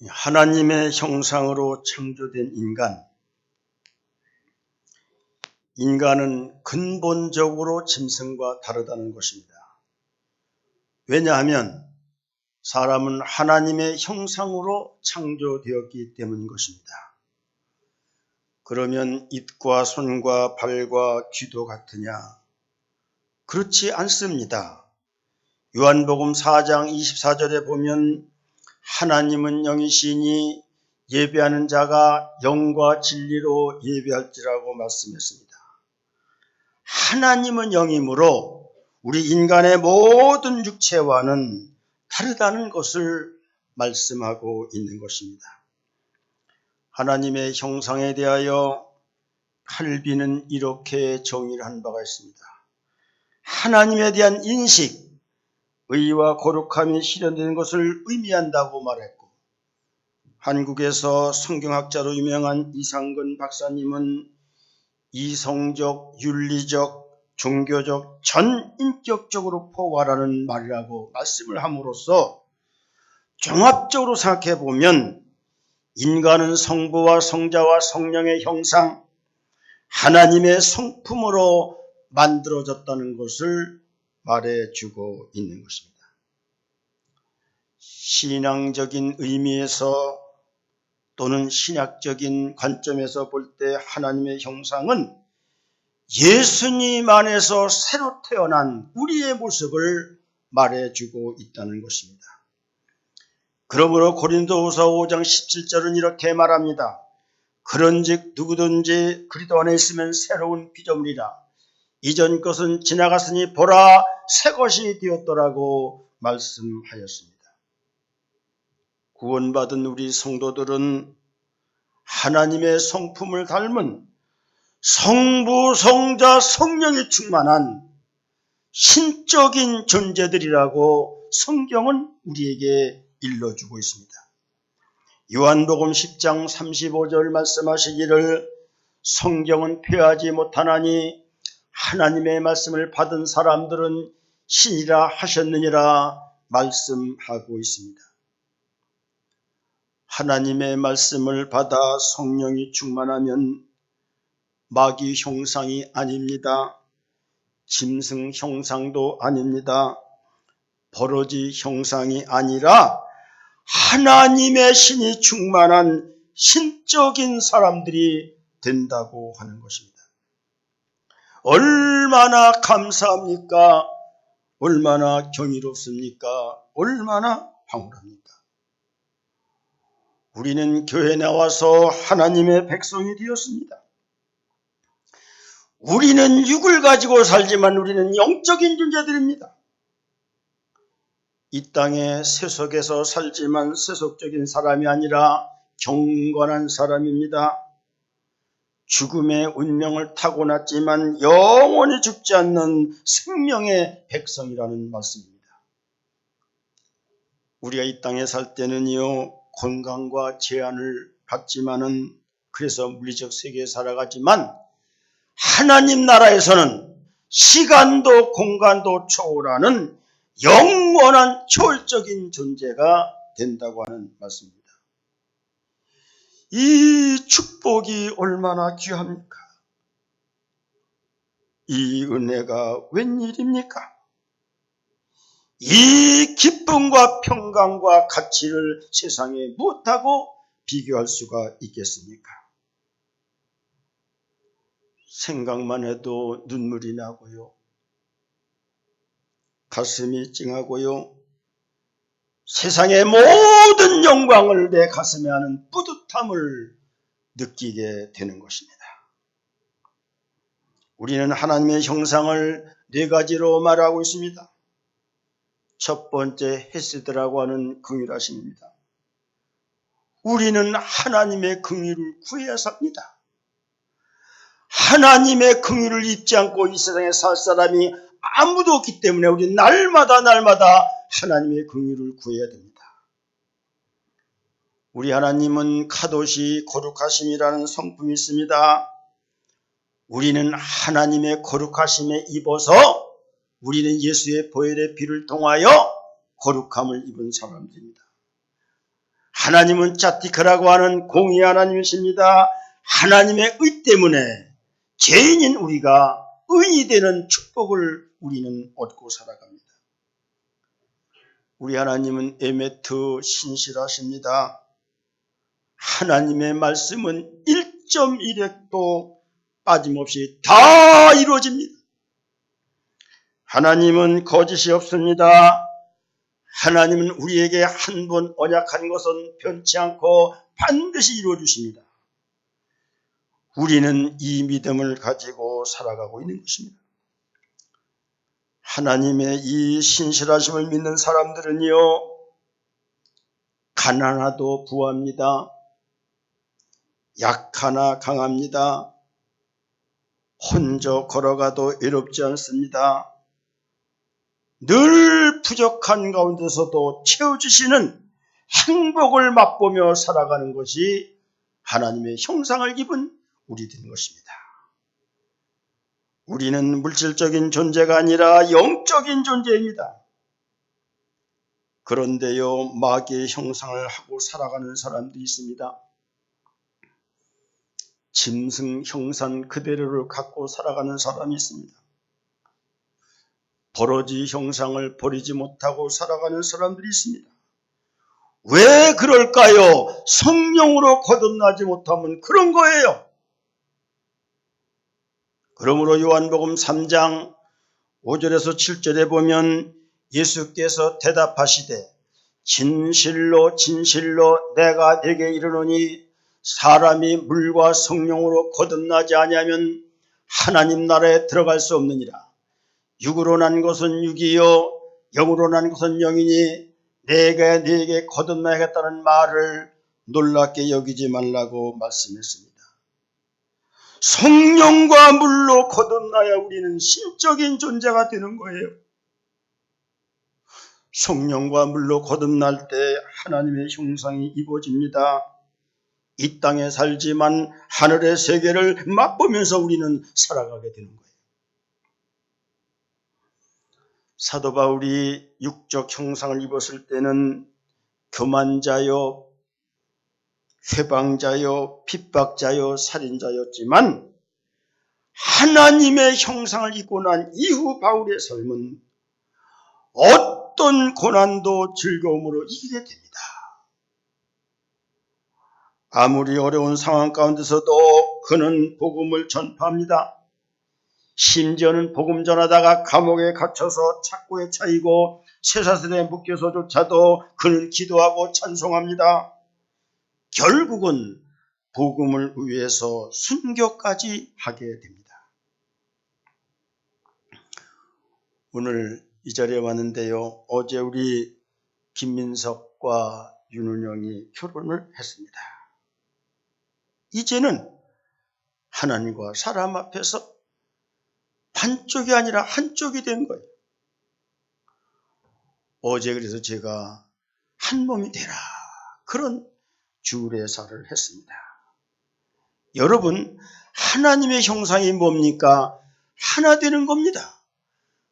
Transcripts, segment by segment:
하나님의 형상으로 창조된 인간은 근본적으로 짐승과 다르다는 것입니다. 왜냐하면 사람은 하나님의 형상으로 창조되었기 때문인 것입니다. 그러면 입과 손과 발과 귀도 같으냐? 그렇지 않습니다. 요한복음 4장 24절에 보면 하나님은 영이시니 예배하는 자가 영과 진리로 예배할지라고 말씀했습니다. 하나님은 영이므로 우리 인간의 모든 육체와는 다르다는 것을 말씀하고 있는 것입니다. 하나님의 형상에 대하여 칼빈은 이렇게 정의를 한 바가 있습니다. 하나님에 대한 인식, 의와 거룩함이 실현되는 것을 의미한다고 말했고, 한국에서 성경학자로 유명한 이상근 박사님은 이성적, 윤리적, 종교적, 전인격적으로 포괄하는 말이라고 말씀을 함으로써 종합적으로 생각해 보면 인간은 성부와 성자와 성령의 형상, 하나님의 성품으로 만들어졌다는 것을 말해주고 있는 것입니다. 신앙적인 의미에서 또는 신학적인 관점에서 볼 때 하나님의 형상은 예수님 안에서 새로 태어난 우리의 모습을 말해주고 있다는 것입니다. 그러므로 고린도후서 5장 17절은 이렇게 말합니다. 그런즉 누구든지 그리스도 안에 있으면 새로운 피조물이라. 이전 것은 지나갔으니 보라 새 것이 되었더라고 말씀하였습니다. 구원받은 우리 성도들은 하나님의 성품을 닮은 성부, 성자, 성령이 충만한 신적인 존재들이라고 성경은 우리에게 일러주고 있습니다. 요한복음 10장 35절 말씀하시기를 성경은 폐하지 못하나니 하나님의 말씀을 받은 사람들은 신이라 하셨느니라 말씀하고 있습니다. 하나님의 말씀을 받아 성령이 충만하면 마귀 형상이 아닙니다. 짐승 형상도 아닙니다. 버러지 형상이 아니라 하나님의 신이 충만한 신적인 사람들이 된다고 하는 것입니다. 얼마나 감사합니까? 얼마나 경이롭습니까? 얼마나 황홀합니까? 우리는 교회에 나와서 하나님의 백성이 되었습니다. 우리는 육을 가지고 살지만 우리는 영적인 존재들입니다. 이 땅에 세속에서 살지만 세속적인 사람이 아니라 경건한 사람입니다. 죽음의 운명을 타고났지만 영원히 죽지 않는 생명의 백성이라는 말씀입니다. 우리가 이 땅에 살 때는요, 건강과 제한을 받지만은 그래서 물리적 세계에 살아가지만 하나님 나라에서는 시간도 공간도 초월하는 영원한 초월적인 존재가 된다고 하는 말씀입니다. 이 축복이 얼마나 귀합니까? 이 은혜가 웬일입니까? 이 기쁨과 평강과 가치를 세상에 무엇하고 비교할 수가 있겠습니까? 생각만 해도 눈물이 나고요. 가슴이 찡하고요. 세상의 모든 영광을 내 가슴에 하는 뿌듯함을 느끼게 되는 것입니다. 우리는 하나님의 형상을 네 가지로 말하고 있습니다. 첫 번째 헤세드라고 하는 긍휼하심입니다. 우리는 하나님의 긍휼을 구해야 삽니다. 하나님의 긍휼을 입지 않고 이 세상에 살 사람이 아무도 없기 때문에 우리는 날마다 하나님의 긍휼을 구해야 됩니다. 우리 하나님은 카도시 거룩하심이라는 성품이 있습니다. 우리는 하나님의 거룩하심에 입어서 우리는 예수의 보혈의 피를 통하여 거룩함을 입은 사람들입니다. 하나님은 짜티크라고 하는 공의 하나님이십니다. 하나님의 의 때문에 죄인인 우리가 의인이 되는 축복을 우리는 얻고 살아갑니다. 우리 하나님은 에메트 신실하십니다. 하나님의 말씀은 1.1획도 빠짐없이 다 이루어집니다. 하나님은 거짓이 없습니다. 하나님은 우리에게 한 번 언약한 것은 변치 않고 반드시 이루어 주십니다. 우리는 이 믿음을 가지고 살아가고 있는 것입니다. 하나님의 이 신실하심을 믿는 사람들은요, 가난하도 부합니다. 약하나 강합니다. 혼자 걸어가도 외롭지 않습니다. 늘 부족한 가운데서도 채워주시는 행복을 맛보며 살아가는 것이 하나님의 형상을 입은 우리들인 것입니다. 우리는 물질적인 존재가 아니라 영적인 존재입니다. 그런데요, 마귀의 형상을 하고 살아가는 사람들이 있습니다. 짐승 형상 그대로를 갖고 살아가는 사람이 있습니다. 버러지 형상을 버리지 못하고 살아가는 사람들이 있습니다. 왜 그럴까요? 성령으로 거듭나지 못하면 그런 거예요. 그러므로 요한복음 3장 5절에서 7절에 보면 예수께서 대답하시되 진실로 진실로 내가 네게 이르노니 사람이 물과 성령으로 거듭나지 아니하면 하나님 나라에 들어갈 수 없느니라. 육으로 난 것은 육이요 영으로 난 것은 영이니 내가 네게 거듭나야겠다는 말을 놀랍게 여기지 말라고 말씀했습니다. 성령과 물로 거듭나야 우리는 신적인 존재가 되는 거예요. 성령과 물로 거듭날 때 하나님의 형상이 입어집니다. 이 땅에 살지만 하늘의 세계를 맛보면서 우리는 살아가게 되는 거예요. 사도 바울이 육적 형상을 입었을 때는 교만자요, 회방자요, 핍박자요, 살인자였지만 하나님의 형상을 입고 난 이후 바울의 삶은 어떤 고난도 즐거움으로 이기게 됩니다. 아무리 어려운 상황 가운데서도 그는 복음을 전파합니다. 심지어는 복음 전하다가 감옥에 갇혀서 착고에 차이고 쇠사슬에 묶여서조차도 그는 기도하고 찬송합니다. 결국은 복음을 위해서 순교까지 하게 됩니다. 오늘 이 자리에 왔는데요. 어제 우리 김민석과 윤은영이 결혼을 했습니다. 이제는 하나님과 사람 앞에서 반쪽이 아니라 한쪽이 된 거예요. 어제 그래서 제가 한 몸이 되라 그런 주례사를 했습니다. 여러분, 하나님의 형상이 뭡니까? 하나 되는 겁니다.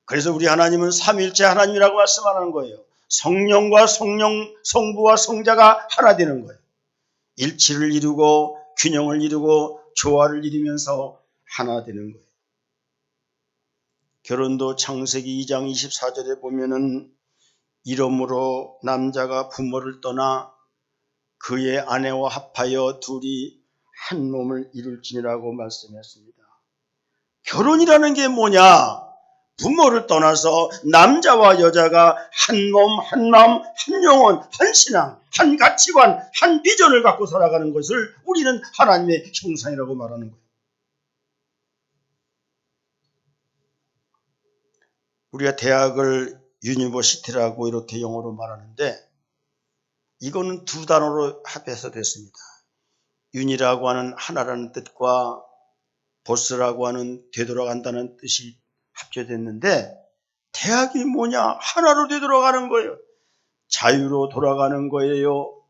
그래서 우리 하나님은 삼위일체 하나님이라고 말씀하는 거예요. 성령과 성부와 성자가 하나 되는 거예요. 일치를 이루고 균형을 이루고 조화를 이루면서 하나 되는 거예요. 결혼도 창세기 2장 24절에 보면은 이러므로 남자가 부모를 떠나 그의 아내와 합하여 둘이 한 몸을 이룰지니라고 말씀했습니다. 결혼이라는 게 뭐냐? 부모를 떠나서 남자와 여자가 한 몸, 한 마음, 한 영혼, 한 신앙, 한 가치관, 한 비전을 갖고 살아가는 것을 우리는 하나님의 형상이라고 말하는 거예요. 우리가 대학을 유니버시티라고 이렇게 영어로 말하는데 이거는 두 단어로 합해서 됐습니다. 윤이라고 하는 하나라는 뜻과 보스라고 하는 되돌아간다는 뜻이 합쳐졌는데 대학이 뭐냐? 하나로 되돌아가는 거예요. 자유로 돌아가는 거예요.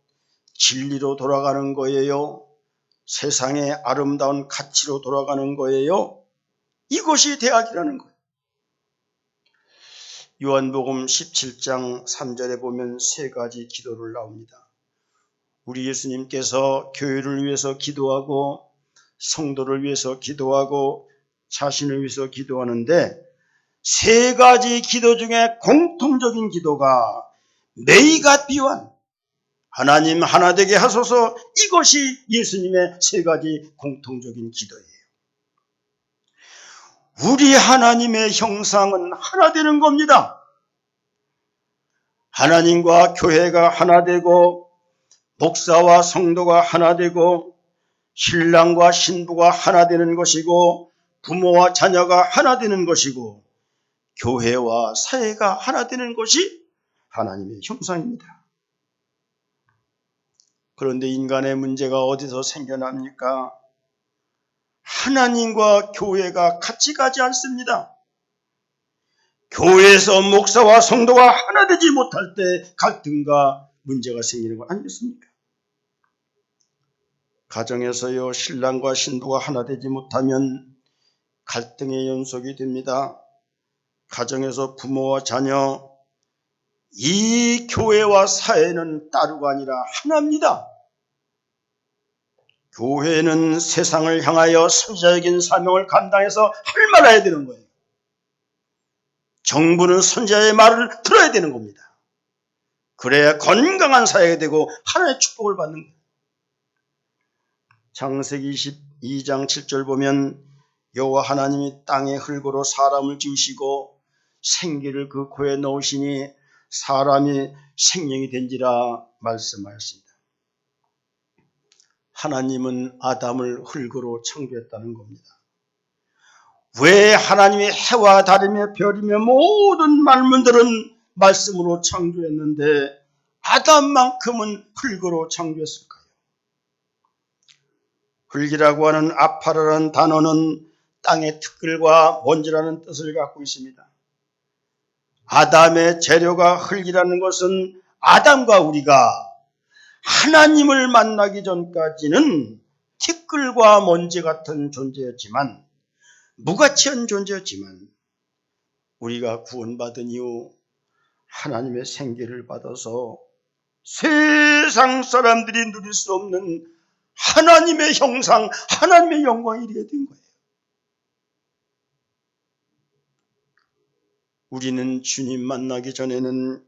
진리로 돌아가는 거예요. 세상의 아름다운 가치로 돌아가는 거예요. 이것이 대학이라는 거예요. 요한복음 17장 3절에 보면 세 가지 기도를 나옵니다. 우리 예수님께서 교회를 위해서 기도하고 성도를 위해서 기도하고 자신을 위해서 기도하는데 세 가지 기도 중에 공통적인 기도가 May God be one, 하나님 하나 되게 하소서, 이것이 예수님의 세 가지 공통적인 기도예요. 우리 하나님의 형상은 하나 되는 겁니다. 하나님과 교회가 하나 되고 목사와 성도가 하나 되고 신랑과 신부가 하나 되는 것이고 부모와 자녀가 하나 되는 것이고 교회와 사회가 하나 되는 것이 하나님의 형상입니다. 그런데 인간의 문제가 어디서 생겨납니까? 하나님과 교회가 같이 가지 않습니다. 교회에서 목사와 성도가 하나 되지 못할 때 갈등과 문제가 생기는 거 아니겠습니까? 가정에서요, 신랑과 신부가 하나 되지 못하면 갈등의 연속이 됩니다. 가정에서 부모와 자녀, 이 교회와 사회는 따로가 아니라 하나입니다. 교회는 세상을 향하여 선지자적인 사명을 감당해서 할 말을 해야 되는 거예요. 정부는 선지자의 말을 들어야 되는 겁니다. 그래야 건강한 사회가 되고 하나님의 축복을 받는 거예요. 창세기 22장 7절 보면 여호와 하나님이 땅의 흙으로 사람을 지으시고 생기를 그 코에 넣으시니 사람이 생명이 된지라 말씀하였습니다. 하나님은 아담을 흙으로 창조했다는 겁니다. 왜 하나님이 해와 달이며 별이며 모든 만물들은 말씀으로 창조했는데 아담만큼은 흙으로 창조했을까요? 흙이라고 하는 아파라는 단어는 땅의 티끌과 먼지라는 뜻을 갖고 있습니다. 아담의 재료가 흙이라는 것은 아담과 우리가 하나님을 만나기 전까지는 티끌과 먼지 같은 존재였지만, 무가치한 존재였지만, 우리가 구원받은 이후 하나님의 생기를 받아서 세상 사람들이 누릴 수 없는 하나님의 형상, 하나님의 영광이 이르게 된 거예요. 우리는 주님 만나기 전에는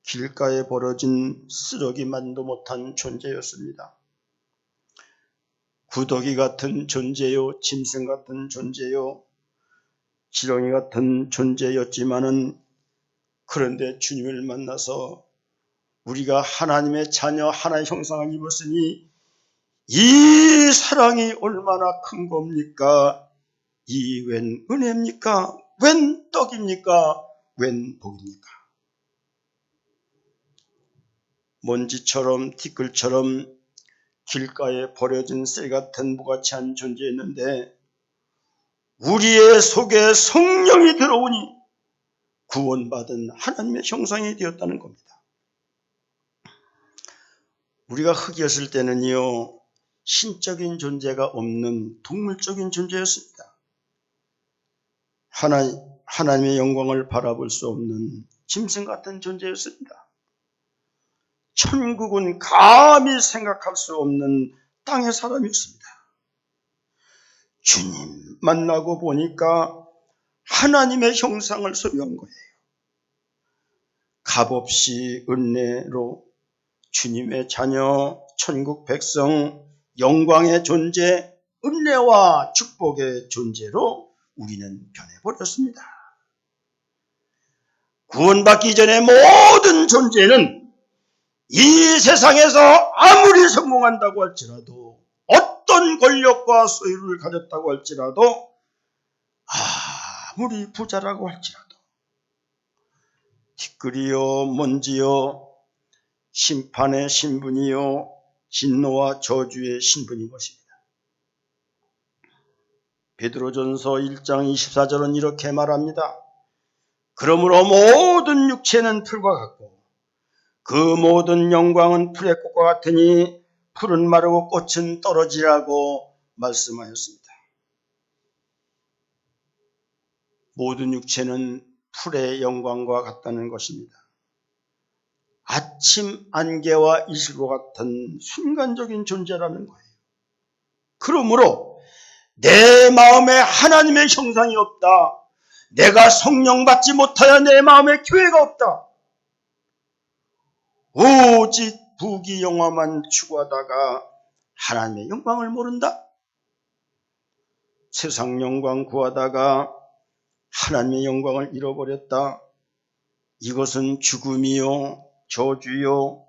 길가에 벌어진 쓰러기만도 못한 존재였습니다. 구더기 같은 존재요, 짐승 같은 존재요, 지렁이 같은 존재였지만은, 그런데 주님을 만나서 우리가 하나님의 자녀, 하나님의 형상을 입었으니 이 사랑이 얼마나 큰 겁니까? 이 웬 은혜입니까? 웬 떡입니까? 웬 복입니까? 먼지처럼 티끌처럼 길가에 버려진 새 같은 무가치한 존재였는데 우리의 속에 성령이 들어오니 구원받은 하나님의 형상이 되었다는 겁니다. 우리가 흙이었을 때는요, 신적인 존재가 없는 동물적인 존재였습니다. 하나님의 영광을 바라볼 수 없는 짐승 같은 존재였습니다. 천국은 감히 생각할 수 없는 땅의 사람이었습니다. 주님 만나고 보니까 하나님의 형상을 소유한 거예요. 값없이 은혜로 주님의 자녀, 천국 백성, 영광의 존재, 은혜와 축복의 존재로 우리는 변해버렸습니다. 구원받기 전에 모든 존재는 이 세상에서 아무리 성공한다고 할지라도, 어떤 권력과 소유를 가졌다고 할지라도, 아무리 부자라고 할지라도 티끌이요, 먼지요, 심판의 신분이요, 진노와 저주의 신분인 것입니다. 베드로전서 1장 24절은 이렇게 말합니다. 그러므로 모든 육체는 풀과 같고 그 모든 영광은 풀의 꽃과 같으니 풀은 마르고 꽃은 떨어지라고 말씀하였습니다. 모든 육체는 풀의 영광과 같다는 것입니다. 아침 안개와 이슬과 같은 순간적인 존재라는 거예요. 그러므로 내 마음에 하나님의 형상이 없다. 내가 성령 받지 못하여 내 마음에 교회가 없다. 오직 부귀영화만 추구하다가 하나님의 영광을 모른다. 세상 영광 구하다가 하나님의 영광을 잃어버렸다. 이것은 죽음이요, 저주요,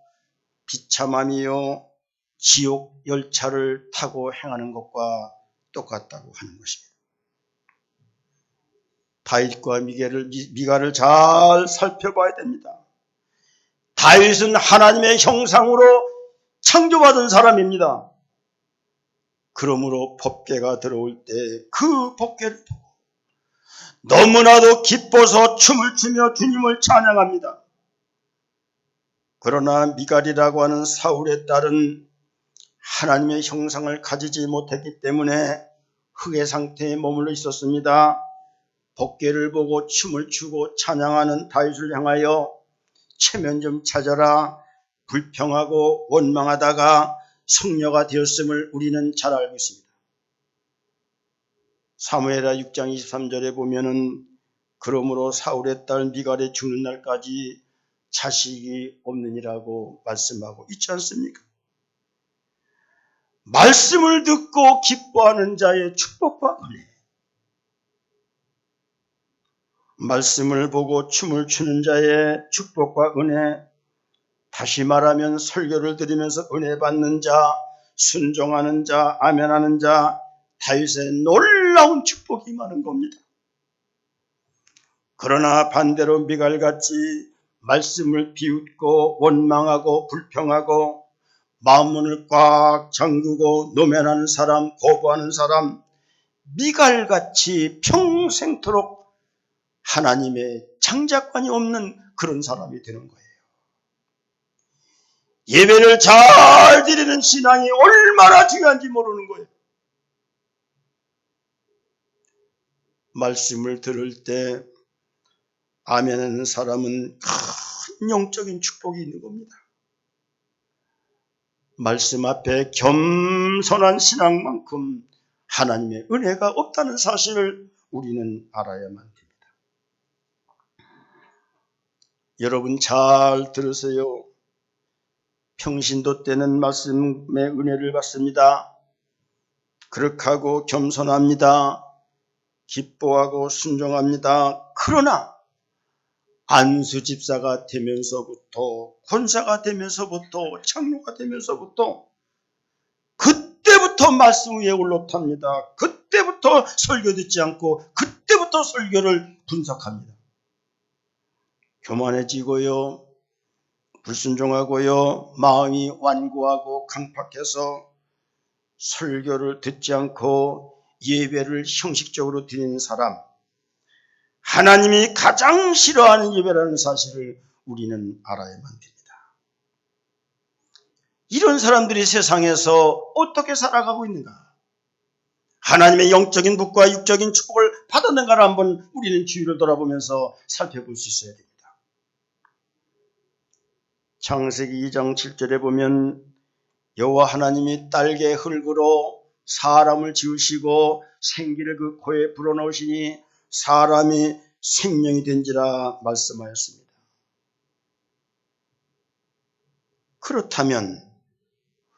비참함이요, 지옥 열차를 타고 행하는 것과 똑같다고 하는 것입니다. 다윗과 미가를 잘 살펴봐야 됩니다. 다윗은 하나님의 형상으로 창조받은 사람입니다. 그러므로 법궤가 들어올 때 그 법궤를 보고 너무나도 기뻐서 춤을 추며 주님을 찬양합니다. 그러나 미갈이라고 하는 사울의 딸은 하나님의 형상을 가지지 못했기 때문에 흑의 상태에 머물러 있었습니다. 법궤를 보고 춤을 추고 찬양하는 다윗을 향하여 체면 좀 찾아라, 불평하고 원망하다가 성녀가 되었음을 우리는 잘 알고 있습니다. 사무엘하 6장 23절에 보면은 그러므로 사울의 딸 미갈이 죽는 날까지 자식이 없느니라고 말씀하고 있지 않습니까? 말씀을 듣고 기뻐하는 자의 축복과 은혜, 말씀을 보고 춤을 추는 자의 축복과 은혜, 다시 말하면 설교를 들으면서 은혜 받는 자, 순종하는 자, 아멘하는 자, 다윗의 놀라운 축복이 많은 겁니다. 그러나 반대로 미갈같이 말씀을 비웃고 원망하고 불평하고 마음문을 꽉 잠그고 노면하는 사람, 거부하는 사람, 미갈같이 평생토록 하나님의 창작관이 없는 그런 사람이 되는 거예요. 예배를 잘 드리는 신앙이 얼마나 중요한지 모르는 거예요. 말씀을 들을 때 아멘하는 사람은 큰 영적인 축복이 있는 겁니다. 말씀 앞에 겸손한 신앙만큼 하나님의 은혜가 없다는 사실을 우리는 알아야만 됩니다. 여러분 잘 들으세요. 평신도 때는 말씀의 은혜를 받습니다. 거룩하고 겸손합니다. 기뻐하고 순종합니다. 그러나 안수 집사가 되면서부터, 권사가 되면서부터, 장로가 되면서부터 그때부터 말씀 위에 올라탑니다. 그때부터 설교 듣지 않고 그때부터 설교를 분석합니다. 교만해지고요, 불순종하고요, 마음이 완고하고 강팍해서 설교를 듣지 않고 예배를 형식적으로 드리는 사람, 하나님이 가장 싫어하는 예배라는 사실을 우리는 알아야만 됩니다. 이런 사람들이 세상에서 어떻게 살아가고 있는가? 하나님의 영적인 복과 육적인 축복을 받았는가를 한번 우리는 주위를 돌아보면서 살펴볼 수 있어야 됩니다. 창세기 2장 7절에 보면 여호와 하나님이 딸개 흙으로 사람을 지으시고 생기를 그 코에 불어넣으시니 사람이 생명이 된지라 말씀하였습니다. 그렇다면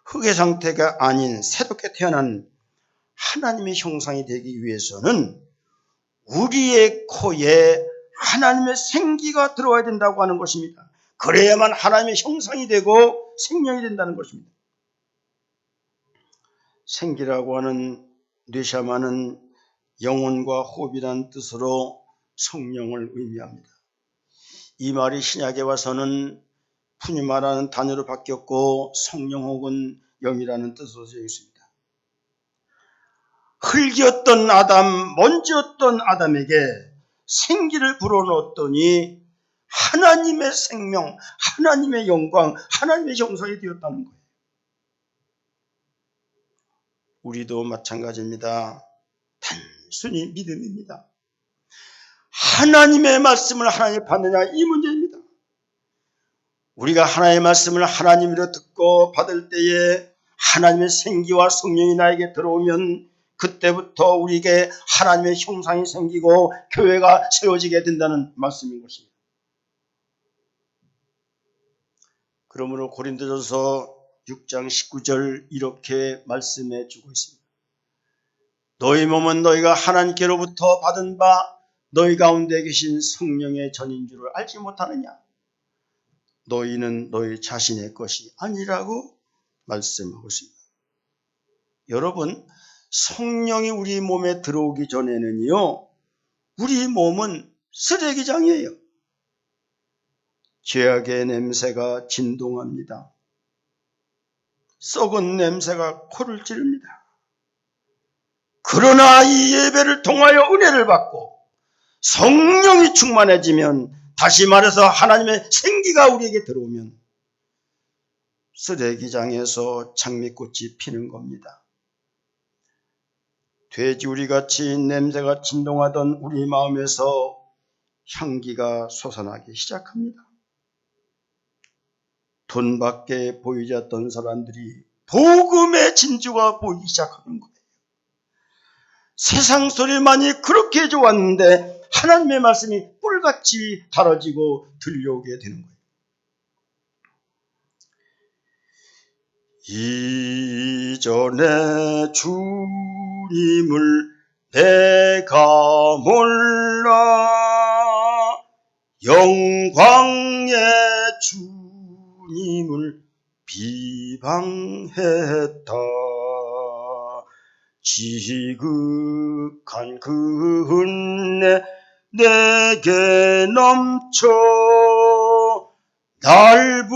흙의 상태가 아닌 새롭게 태어난 하나님의 형상이 되기 위해서는 우리의 코에 하나님의 생기가 들어와야 된다고 하는 것입니다. 그래야만 하나님의 형상이 되고 생명이 된다는 것입니다. 생기라고 하는 뇌샤마는 영혼과 호흡이라는 뜻으로 성령을 의미합니다. 이 말이 신약에 와서는 푸니마라는 단어로 바뀌었고 성령 혹은 영이라는 뜻으로 되어 있습니다. 흙이었던 아담, 먼지였던 아담에게 생기를 불어넣었더니 하나님의 생명, 하나님의 영광, 하나님의 형상이 되었다는 거예요. 우리도 마찬가지입니다. 단순히 믿음입니다. 하나님의 말씀을 하나님이 받느냐 이 문제입니다. 우리가 하나님의 말씀을 하나님으로 듣고 받을 때에 하나님의 생기와 성령이 나에게 들어오면 그때부터 우리에게 하나님의 형상이 생기고 교회가 세워지게 된다는 말씀인 것입니다. 그러므로 고린도전서 6장 19절 이렇게 말씀해 주고 있습니다. 너희 몸은 너희가 하나님께로부터 받은 바 너희 가운데 계신 성령의 전인 줄을 알지 못하느냐? 너희는 너희 자신의 것이 아니라고 말씀하고 있습니다. 여러분, 성령이 우리 몸에 들어오기 전에는요, 우리 몸은 쓰레기장이에요. 죄악의 냄새가 진동합니다. 썩은 냄새가 코를 찌릅니다. 그러나 이 예배를 통하여 은혜를 받고 성령이 충만해지면, 다시 말해서 하나님의 생기가 우리에게 들어오면 쓰레기장에서 장미꽃이 피는 겁니다. 돼지우리같이 냄새가 진동하던 우리 마음에서 향기가 솟아나기 시작합니다. 돈밖에 보이지 않던 사람들이 복음의 진주가 보이기 시작하는 거예요. 세상 소리만이 그렇게 좋았는데 하나님의 말씀이 꿀같이 달아지고 들려오게 되는 거예요. 이전에 주님을 내가 몰라 영광의 주님을 비방했다. 지극한 그 은혜 내게 넘쳐 날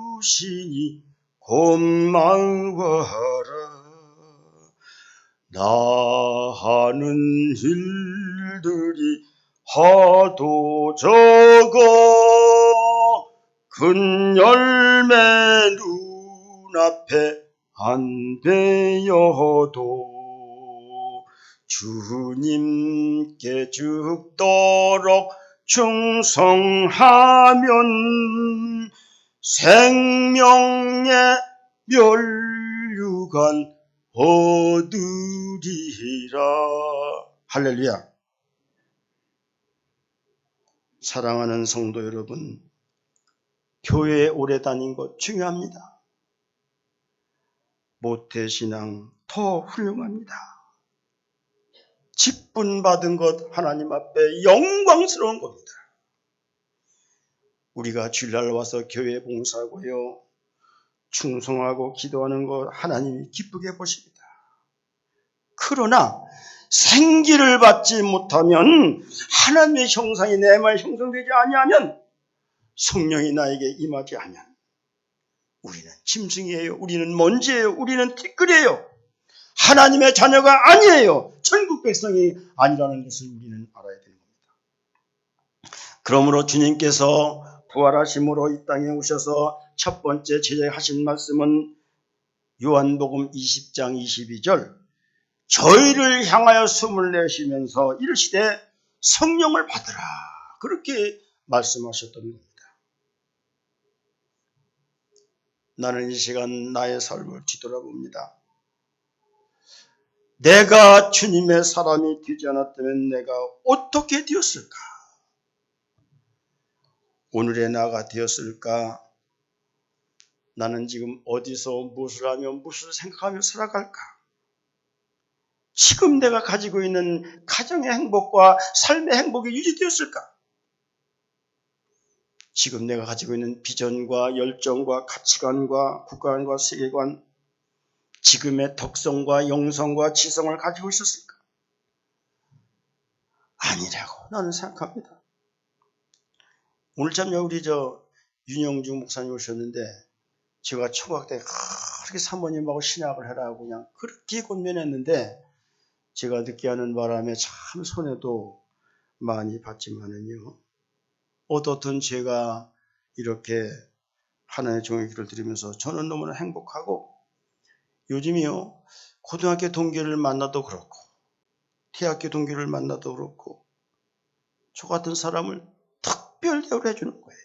불러주시니 고마워라. 나 하는 일들이 하도 적어 큰 열매 눈앞에 안 되어도 주님께 죽도록 충성하면 생명의 면류관 얻으리라. 할렐루야. 사랑하는 성도 여러분, 교회에 오래 다닌 것 중요합니다. 모태신앙 더 훌륭합니다. 직분 받은 것 하나님 앞에 영광스러운 겁니다. 우리가 주일날 와서 교회 봉사하고요, 충성하고 기도하는 것 하나님이 기쁘게 보십니다. 그러나 생기를 받지 못하면, 하나님의 형상이 내 마음에 형성되지 아니하면, 성령이 나에게 임하지 아니하면 우리는 짐승이에요. 우리는 먼지예요. 우리는 티끌이에요. 하나님의 자녀가 아니에요. 천국 백성이 아니라는 것을 우리는 알아야 되는 겁니다. 그러므로 주님께서 부활하심으로 이 땅에 오셔서 첫 번째 제작하신 말씀은 요한복음 20장 22절, 저희를 향하여 숨을 내쉬면서 이르시되 성령을 받으라, 그렇게 말씀하셨던 겁니다. 나는 이 시간 나의 삶을 뒤돌아봅니다. 내가 주님의 사람이 되지 않았다면 내가 어떻게 되었을까? 오늘의 나가 되었을까? 나는 지금 어디서 무엇을 하며 무엇을 생각하며 살아갈까? 지금 내가 가지고 있는 가정의 행복과 삶의 행복이 유지되었을까? 지금 내가 가지고 있는 비전과 열정과 가치관과 국가관과 세계관, 지금의 덕성과 영성과 지성을 가지고 있었을까? 아니라고 나는 생각합니다. 오늘 참여 우리 윤영주 목사님 오셨는데, 제가 초등학교 때 그렇게 사모님하고 신학을 하라고 그냥 그렇게 권면했는데, 제가 듣게 하는 바람에 참 손해도 많이 봤지만은요, 어떻든 제가 이렇게 하나님의 종의 길을 들으면서 저는 너무나 행복하고, 요즘이요, 고등학교 동기를 만나도 그렇고 대학교 동기를 만나도 그렇고 저 같은 사람을 특별 대우를 해주는 거예요.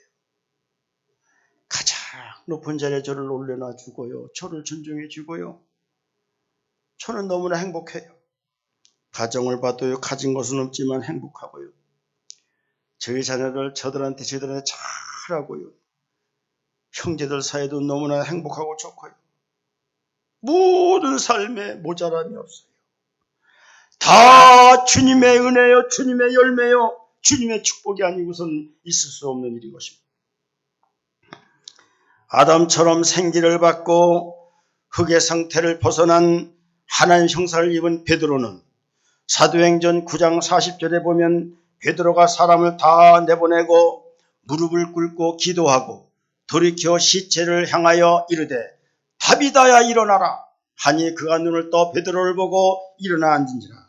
높은 자리에 저를 올려놔 주고요. 저를 존중해 주고요. 저는 너무나 행복해요. 가정을 봐도요, 가진 것은 없지만 행복하고요. 저희 자녀들 저들한테 잘하고요. 형제들 사이도 너무나 행복하고 좋고요. 모든 삶에 모자람이 없어요. 다 주님의 은혜요, 주님의 열매요, 주님의 축복이 아니고선 있을 수 없는 일인 것입니다. 아담처럼 생기를 받고 흙의 상태를 벗어난 하나님 형상을 입은 베드로는 사도행전 9장 40절에 보면 베드로가 사람을 다 내보내고 무릎을 꿇고 기도하고 돌이켜 시체를 향하여 이르되 다비다야 일어나라 하니 그가 눈을 떠 베드로를 보고 일어나 앉은지라.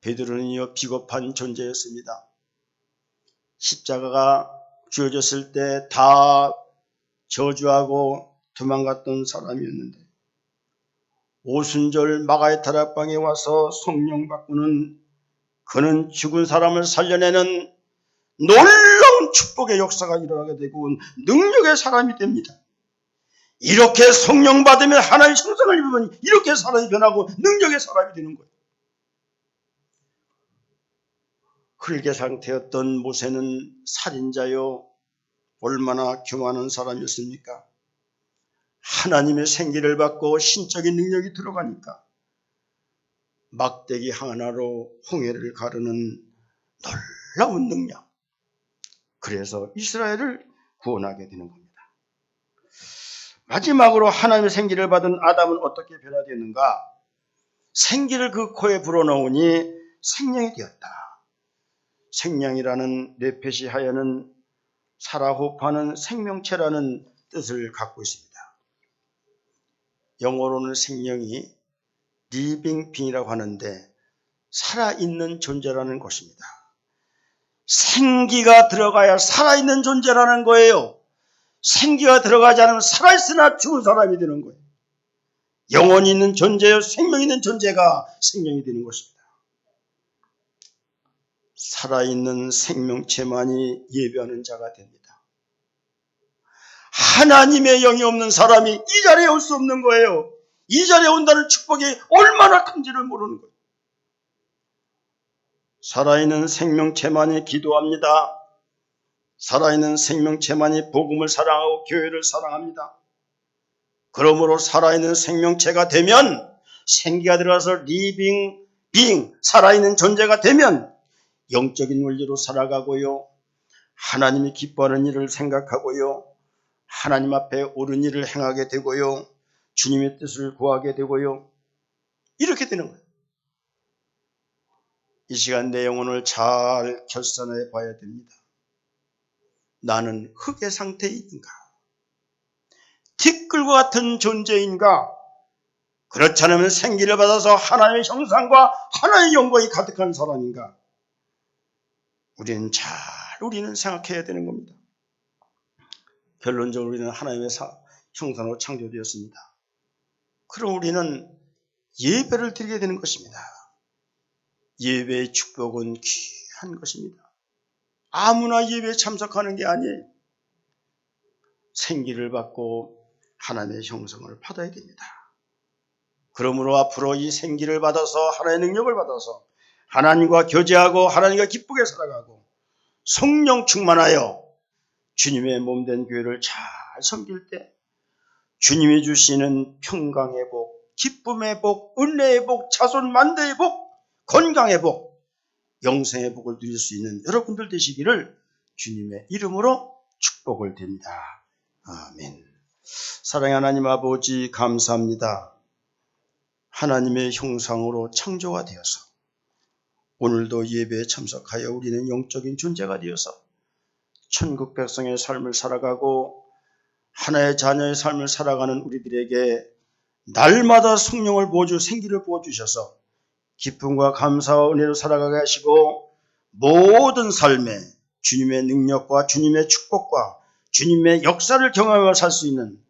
베드로는요, 비겁한 존재였습니다. 십자가가 쥐어졌을 때 다 저주하고 도망갔던 사람이었는데 오순절 마가의 다락방에 와서 성령 받고는 그는 죽은 사람을 살려내는 놀라운 축복의 역사가 일어나게 되고 능력의 사람이 됩니다. 이렇게 성령 받으면 하나님의 형상을 입으면 이렇게 사람이 변하고 능력의 사람이 되는 거예요. 흙의 상태였던 모세는 살인자요, 얼마나 교만한 사람이었습니까? 하나님의 생기를 받고 신적인 능력이 들어가니까 막대기 하나로 홍해를 가르는 놀라운 능력. 그래서 이스라엘을 구원하게 되는 겁니다. 마지막으로 하나님의 생기를 받은 아담은 어떻게 변화되었는가? 생기를 그 코에 불어넣으니 생명이 되었다. 생명이라는 네페시 하여는 살아호흡하는 생명체라는 뜻을 갖고 있습니다. 영어로는 생명이 living being이라고 하는데 살아있는 존재라는 것입니다. 생기가 들어가야 살아있는 존재라는 거예요. 생기가 들어가지 않으면 살아있으나 죽은 사람이 되는 거예요. 영혼이 있는 존재요, 생명 있는 존재가 생명이 되는 것입니다. 살아있는 생명체만이 예배하는 자가 됩니다. 하나님의 영이 없는 사람이 이 자리에 올 수 없는 거예요. 이 자리에 온다는 축복이 얼마나 큰지를 모르는 거예요. 살아있는 생명체만이 기도합니다. 살아있는 생명체만이 복음을 사랑하고 교회를 사랑합니다. 그러므로 살아있는 생명체가 되면 생기가 들어가서 living being, 살아있는 존재가 되면 영적인 원리로 살아가고요. 하나님이 기뻐하는 일을 생각하고요. 하나님 앞에 옳은 일을 행하게 되고요. 주님의 뜻을 구하게 되고요. 이렇게 되는 거예요. 이 시간 내 영혼을 잘 결산해 봐야 됩니다. 나는 흙의 상태인가? 티끌과 같은 존재인가? 그렇지 않으면 생기를 받아서 하나님의 형상과 하나님의 영광이 가득한 사람인가? 우리는 생각해야 되는 겁니다. 결론적으로 우리는 하나님의 형상으로 창조되었습니다. 그럼 우리는 예배를 드리게 되는 것입니다. 예배의 축복은 귀한 것입니다. 아무나 예배에 참석하는 게 아니에요. 생기를 받고 하나님의 형상을 받아야 됩니다. 그러므로 앞으로 이 생기를 받아서 하나님의 능력을 받아서 하나님과 교제하고 하나님과 기쁘게 살아가고 성령 충만하여 주님의 몸된 교회를 잘 섬길 때 주님이 주시는 평강의 복, 기쁨의 복, 은혜의 복, 자손 만대의 복, 건강의 복, 영생의 복을 누릴 수 있는 여러분들 되시기를 주님의 이름으로 축복을 드립니다. 아멘. 사랑의 하나님 아버지 감사합니다. 하나님의 형상으로 창조가 되어서 오늘도 예배에 참석하여 우리는 영적인 존재가 되어서 천국 백성의 삶을 살아가고 하나의 자녀의 삶을 살아가는 우리들에게 날마다 성령을 부어주 생기를 부어주셔서 기쁨과 감사와 은혜로 살아가게 하시고 모든 삶에 주님의 능력과 주님의 축복과 주님의 역사를 경험하며 살 수 있는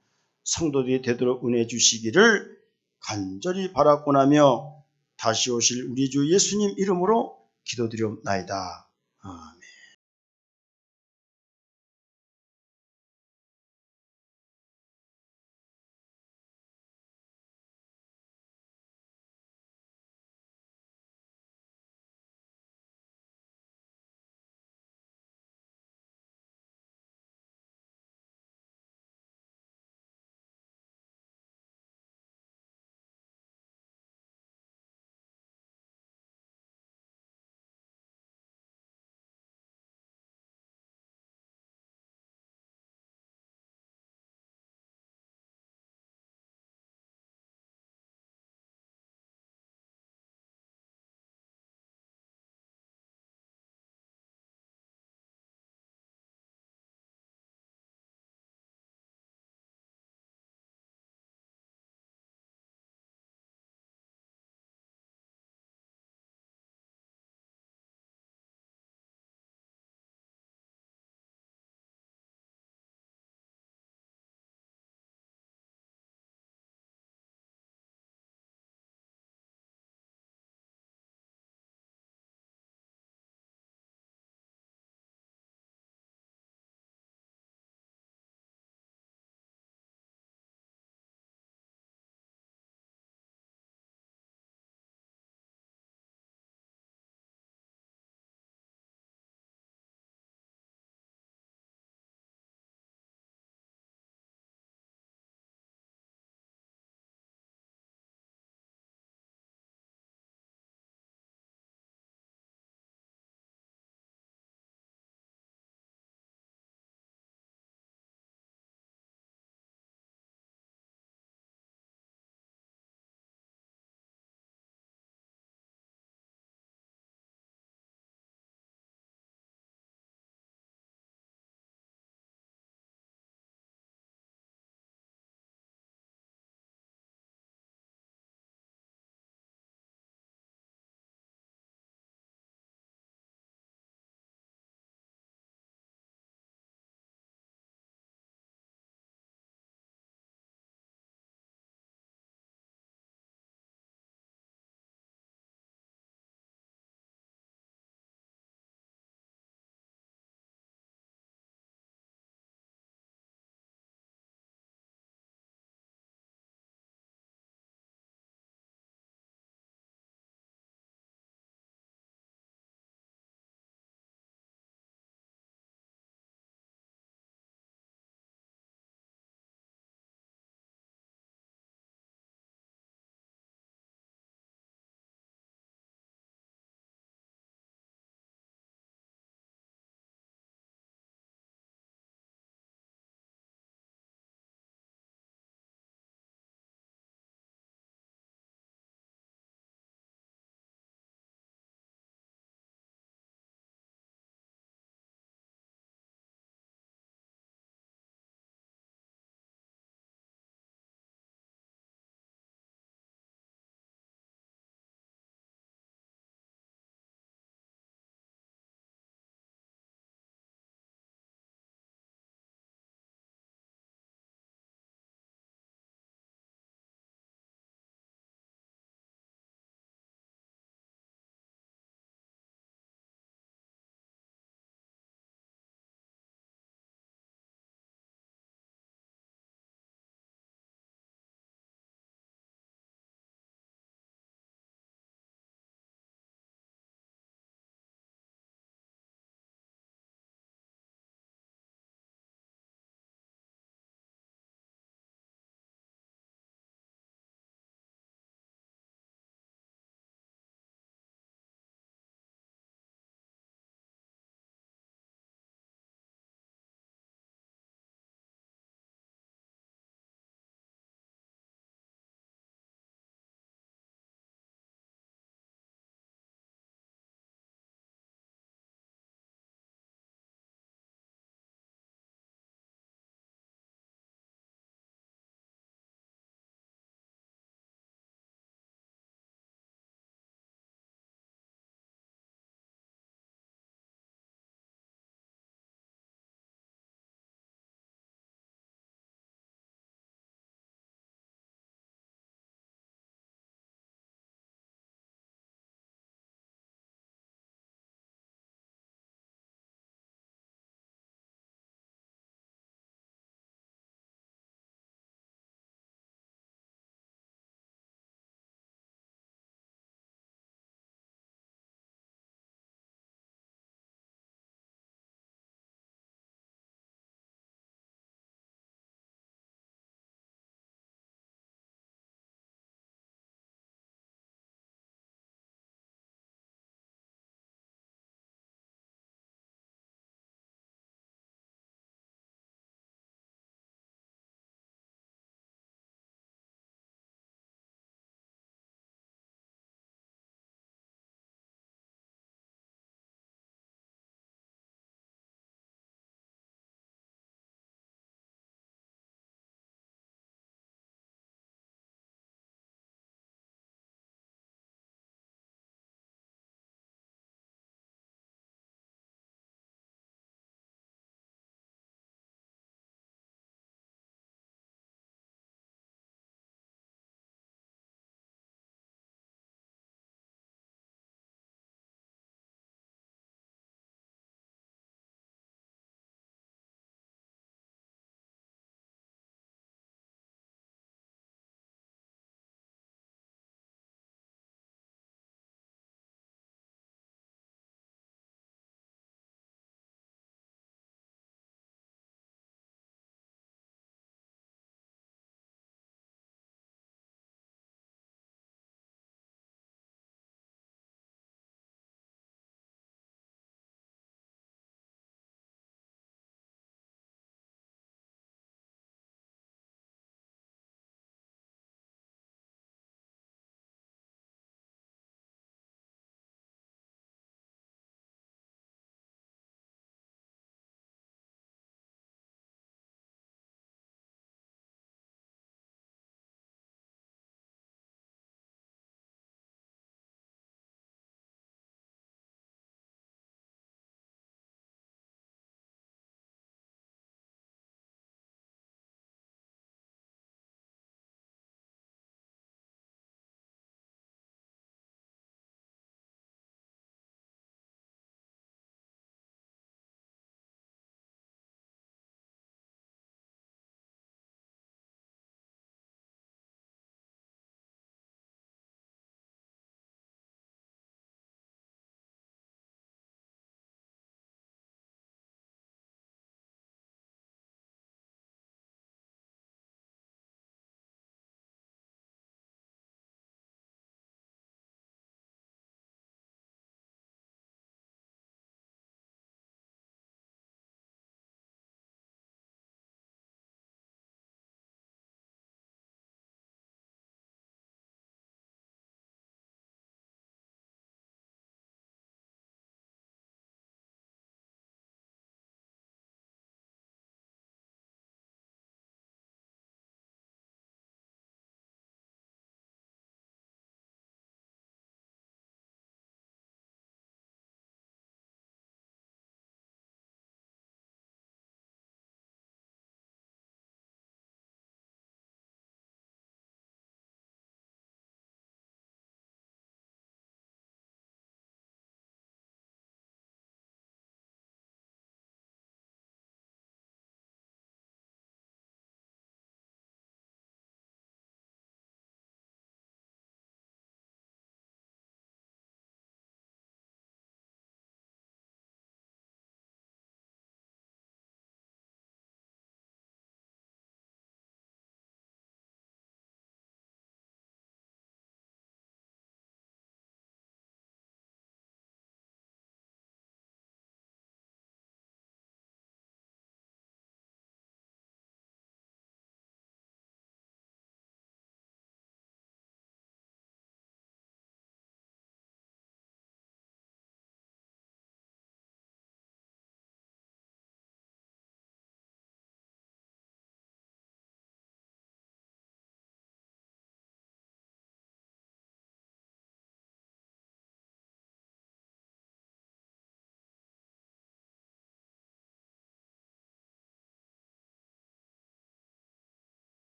성도들이 되도록 은혜 주시기를 간절히 바라고나며 다시 오실 우리 주 예수님 이름으로 기도드리옵나이다. 아멘.